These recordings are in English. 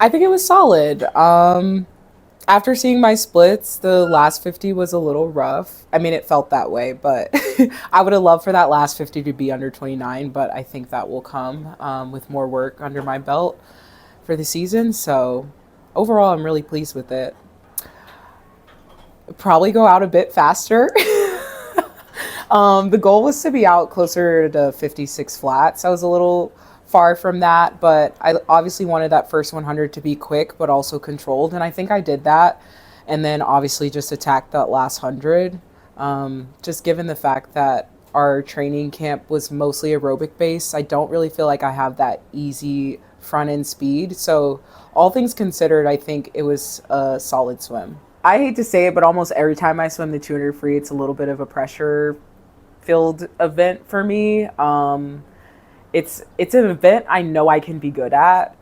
I think it was solid. After seeing my splits, the last 50 was a little rough. I mean, it felt that way, but I would have loved for that last 50 to be under 29, but I think that will come with more work under my belt for the season. So overall, I'm really pleased with it. Probably go out a bit faster. The goal was to be out closer to 56 flats. I was a little far from that, but I obviously wanted that first 100 to be quick, but also controlled. And I think I did that. And then obviously just attacked that last 100. Just given the fact that our training camp was mostly aerobic based, I don't really feel like I have that easy front end speed. So, all things considered, I think it was a solid swim. I hate to say it, but almost every time I swim the 200 free, it's a little bit of a pressure filled event for me. It's an event I know I can be good at,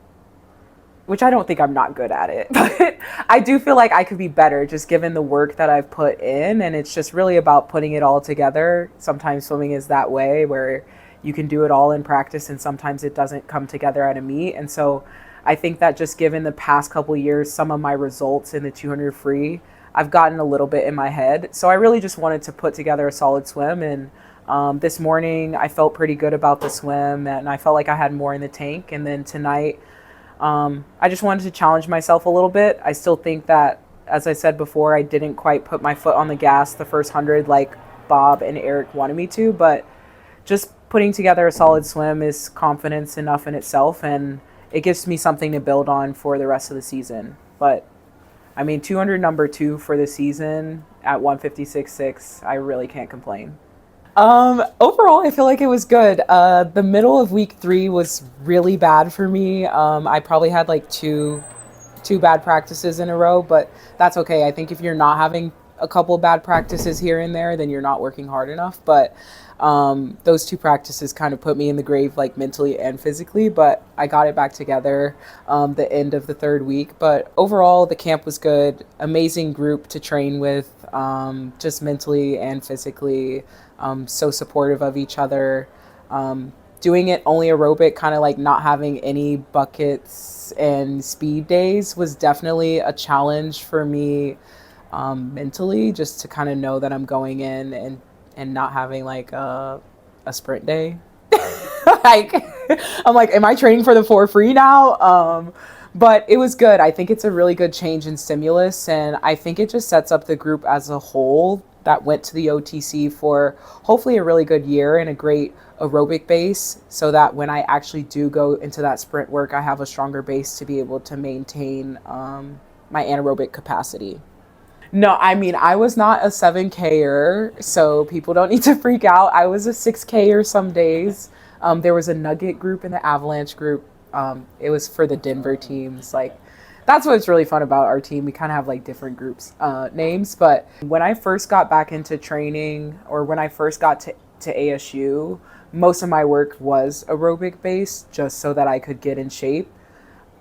which I don't think I'm not good at it, but I do feel like I could be better just given the work that I've put in. And it's just really about putting it all together. Sometimes swimming is that way where you can do it all in practice and sometimes it doesn't come together at a meet. And so I think that just given the past couple years, some of my results in the 200 free, I've gotten a little bit in my head. So I really just wanted to put together a solid swim. And this morning I felt pretty good about the swim and I felt like I had more in the tank. And then tonight, I just wanted to challenge myself a little bit. I still think that, as I said before, I didn't quite put my foot on the gas the first 100 like Bob and Eric wanted me to, but just putting together a solid swim is confidence enough in itself, and it gives me something to build on for the rest of the season. But I mean, 200 number two for the season at 156.6, I really can't complain. Overall, I feel like it was good. The middle of week 3 was really bad for me. I probably had like two bad practices in a row, but that's okay. I think if you're not having a couple bad practices here and there, then you're not working hard enough. But those two practices kind of put me in the grave, like mentally and physically, but I got it back together the end of the 3rd week. But overall, the camp was good. Amazing group to train with, just mentally and physically. So supportive of each other. Doing it only aerobic, kind of like not having any buckets and speed days was definitely a challenge for me mentally, just to kind of know that I'm going in and not having like a sprint day. Like, I'm like, am I training for the 4 free now? But it was good. I think it's a really good change in stimulus, and I think it just sets up the group as a whole that went to the OTC for hopefully a really good year and a great aerobic base, so that when I actually do go into that sprint work, I have a stronger base to be able to maintain my anaerobic capacity. No, I mean, I was not a 7K-er, so people don't need to freak out. I was a 6K-er some days. There was a Nugget group and the Avalanche group. It was for the Denver teams. Like, that's what's really fun about our team. We kind of have like different groups names. But when I first got back into training, or when I first got to ASU, most of my work was aerobic based, just so that I could get in shape.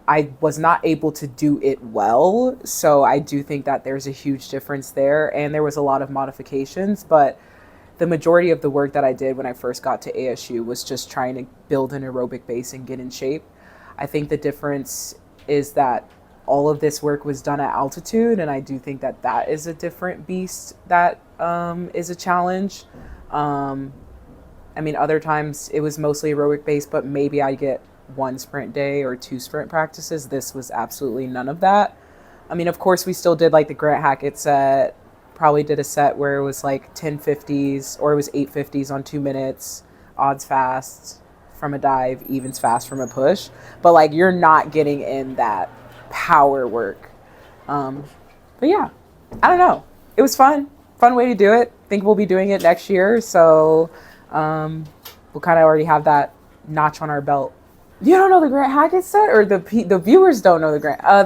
I was not able to do it well, so I do think that there's a huge difference there, and there was a lot of modifications, but the majority of the work that I did when I first got to ASU was just trying to build an aerobic base and get in shape. I think the difference is that all of this work was done at altitude, and I do think that that is a different beast that is a challenge. I mean, other times it was mostly aerobic based, but maybe I get 1 sprint day or 2 sprint practices. This was absolutely none of that. I mean, of course, we still did like the Grant Hackett set, probably did a set where it was like 1050s or it was 850s on 2 minutes, odds fast from a dive, evens fast from a push. But like, you're not getting in that power work. But yeah, I don't know. It was fun way to do it. Think we'll be doing it next year. So we'll kind of already have that notch on our belt. You don't know the Grant Hackett set, or the viewers don't know the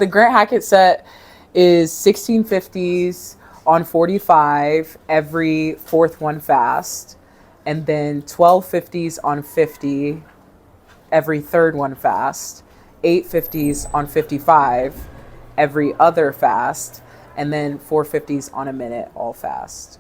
Grant Hackett set is 1650s on 45 every 4th one fast, and then 1250s on 50 every 3rd one fast, 850s on 55 every other fast, and then 450s on a minute all fast.